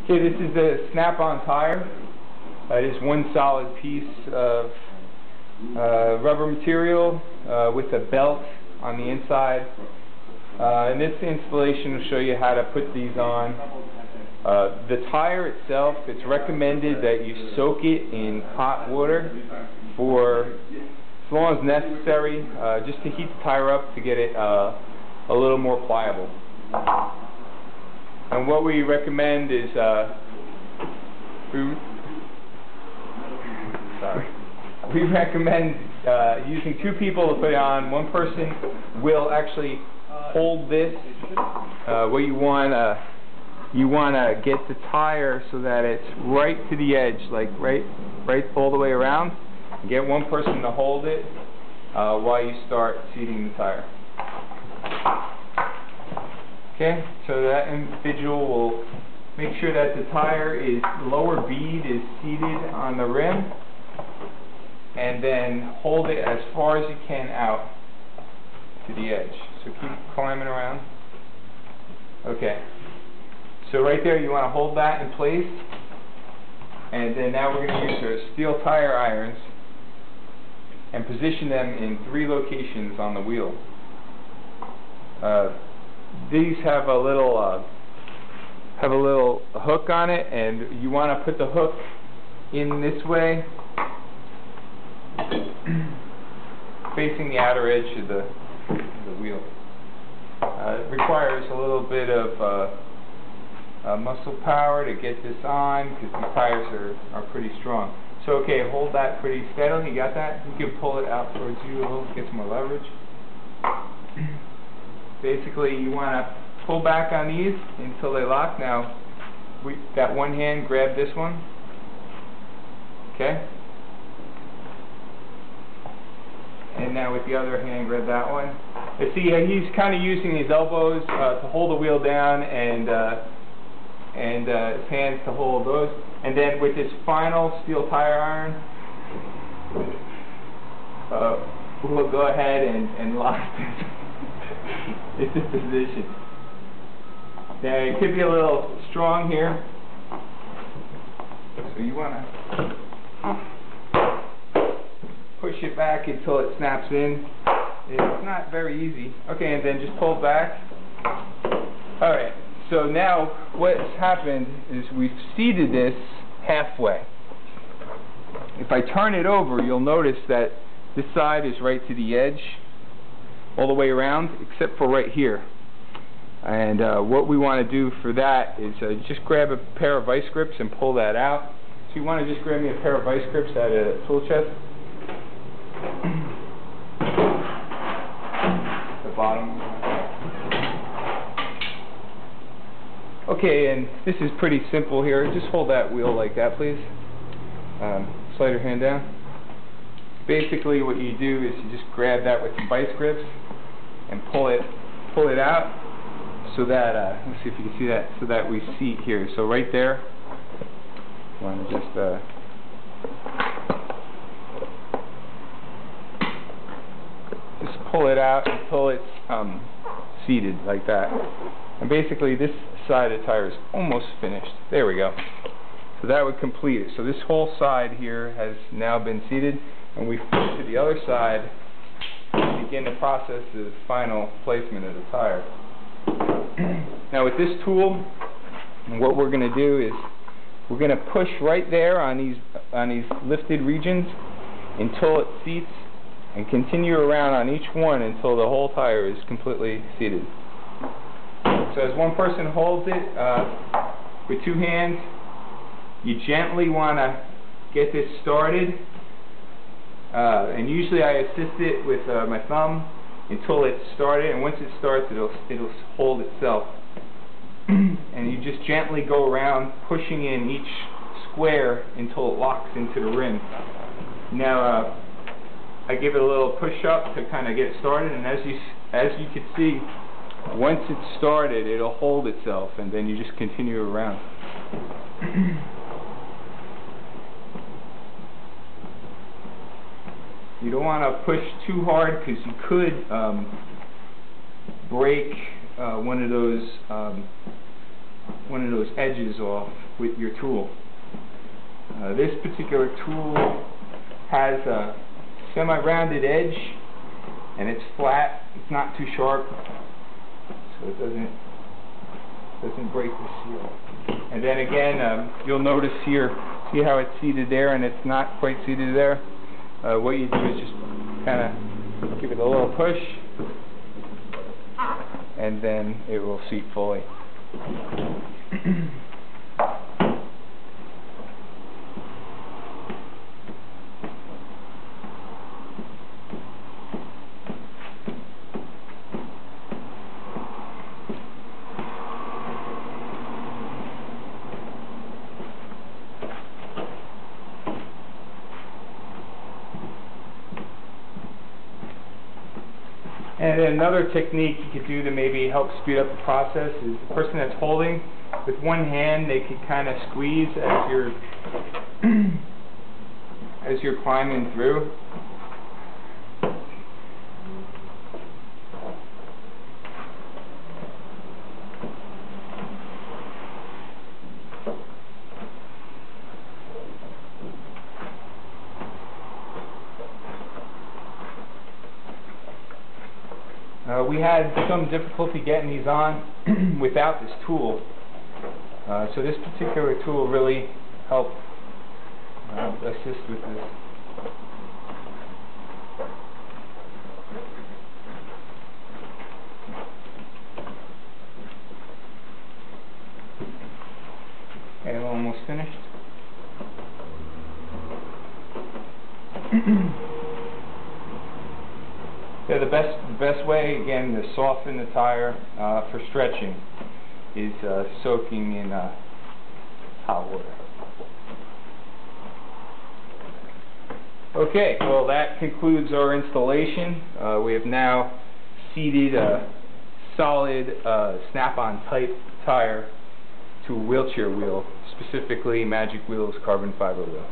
Okay, this is the snap-on tire. It is one solid piece of rubber material with a belt on the inside. In this installation, will show you how to put these on. The tire itself, it's recommended that you soak it in hot water for as long as necessary, just to heat the tire up to get it a little more pliable. And what we recommend is we recommend using two people to put it on. One person will actually hold this. What you want to get the tire so that it's right to the edge, like right all the way around. Get one person to hold it while you start seating the tire. Okay, so that individual will make sure that the lower bead is seated on the rim, and then hold it as far as you can out to the edge. So keep climbing around. Okay, so right there you want to hold that in place, and then now we're going to use our steel tire irons and position them in 3 locations on the wheel. These have a little hook on it, and you want to put the hook in this way, facing the outer edge of the wheel. It requires a little bit of muscle power to get this on, because the tires are pretty strong. So okay, hold that pretty steadily. You got that? You can pull it out towards you a little, get some more leverage. Basically, you want to pull back on these until they lock. Now, that one hand, grab this one. Okay? And now with the other hand, grab that one. You see, he's kind of using his elbows to hold the wheel down, and his hands to hold those. And then with this final steel tire iron, we'll go ahead and lock this. It's in position. Now it could be a little strong here, so you want to push it back until it snaps in. It's not very easy. Okay, and then just pull back. Alright, so now what's happened is we've seated this halfway. If I turn it over, you'll notice that this side is right to the edge, all the way around, except for right here. And what we want to do for that is just grab a pair of vice grips and pull that out. So you want to just grab me a pair of vice grips out of the tool chest. The bottom. Okay, and this is pretty simple here. Just hold that wheel like that, please. Slide your hand down. Basically what you do is you just grab that with some vice grips and pull it out, so that let's see if you can see that, so that we seat here. So right there, you want to just pull it out until it's seated like that. And basically this side of the tire is almost finished. There we go. So that would complete it. So this whole side here has now been seated, and we flip to the other side and begin the process of the final placement of the tire. Now with this tool, what we're going to do is we're going to push right there on these lifted regions until it seats, and continue around on each one until the whole tire is completely seated. So as one person holds it with 2 hands, you gently want to get this started. And usually I assist it with my thumb until it's started, and once it starts, it'll hold itself. And you just gently go around pushing in each square until it locks into the rim. Now I give it a little push up to kind of get started, and as you can see, once it's started, it'll hold itself, and then you just continue around. You don't want to push too hard, because you could break one of those one of those edges off with your tool. This particular tool has a semi-rounded edge, and it's flat. It's not too sharp, so it doesn't break the seal. And then again, you'll notice here, see how it's seated there, and it's not quite seated there. What you do is just kind of give it a little push, and then it will seat fully. And then another technique you could do to maybe help speed up the process is the person that's holding, with one hand they could kind of squeeze as you're as you're climbing through. We had some difficulty getting these on without this tool, so this particular tool really helped assist with this. Okay, I'm almost finished. Yeah, the best way, again, to soften the tire for stretching is soaking in hot water. Okay, well that concludes our installation. We have now seated a solid snap-on type tire to a wheelchair wheel, specifically Magic Wheels carbon fiber wheel.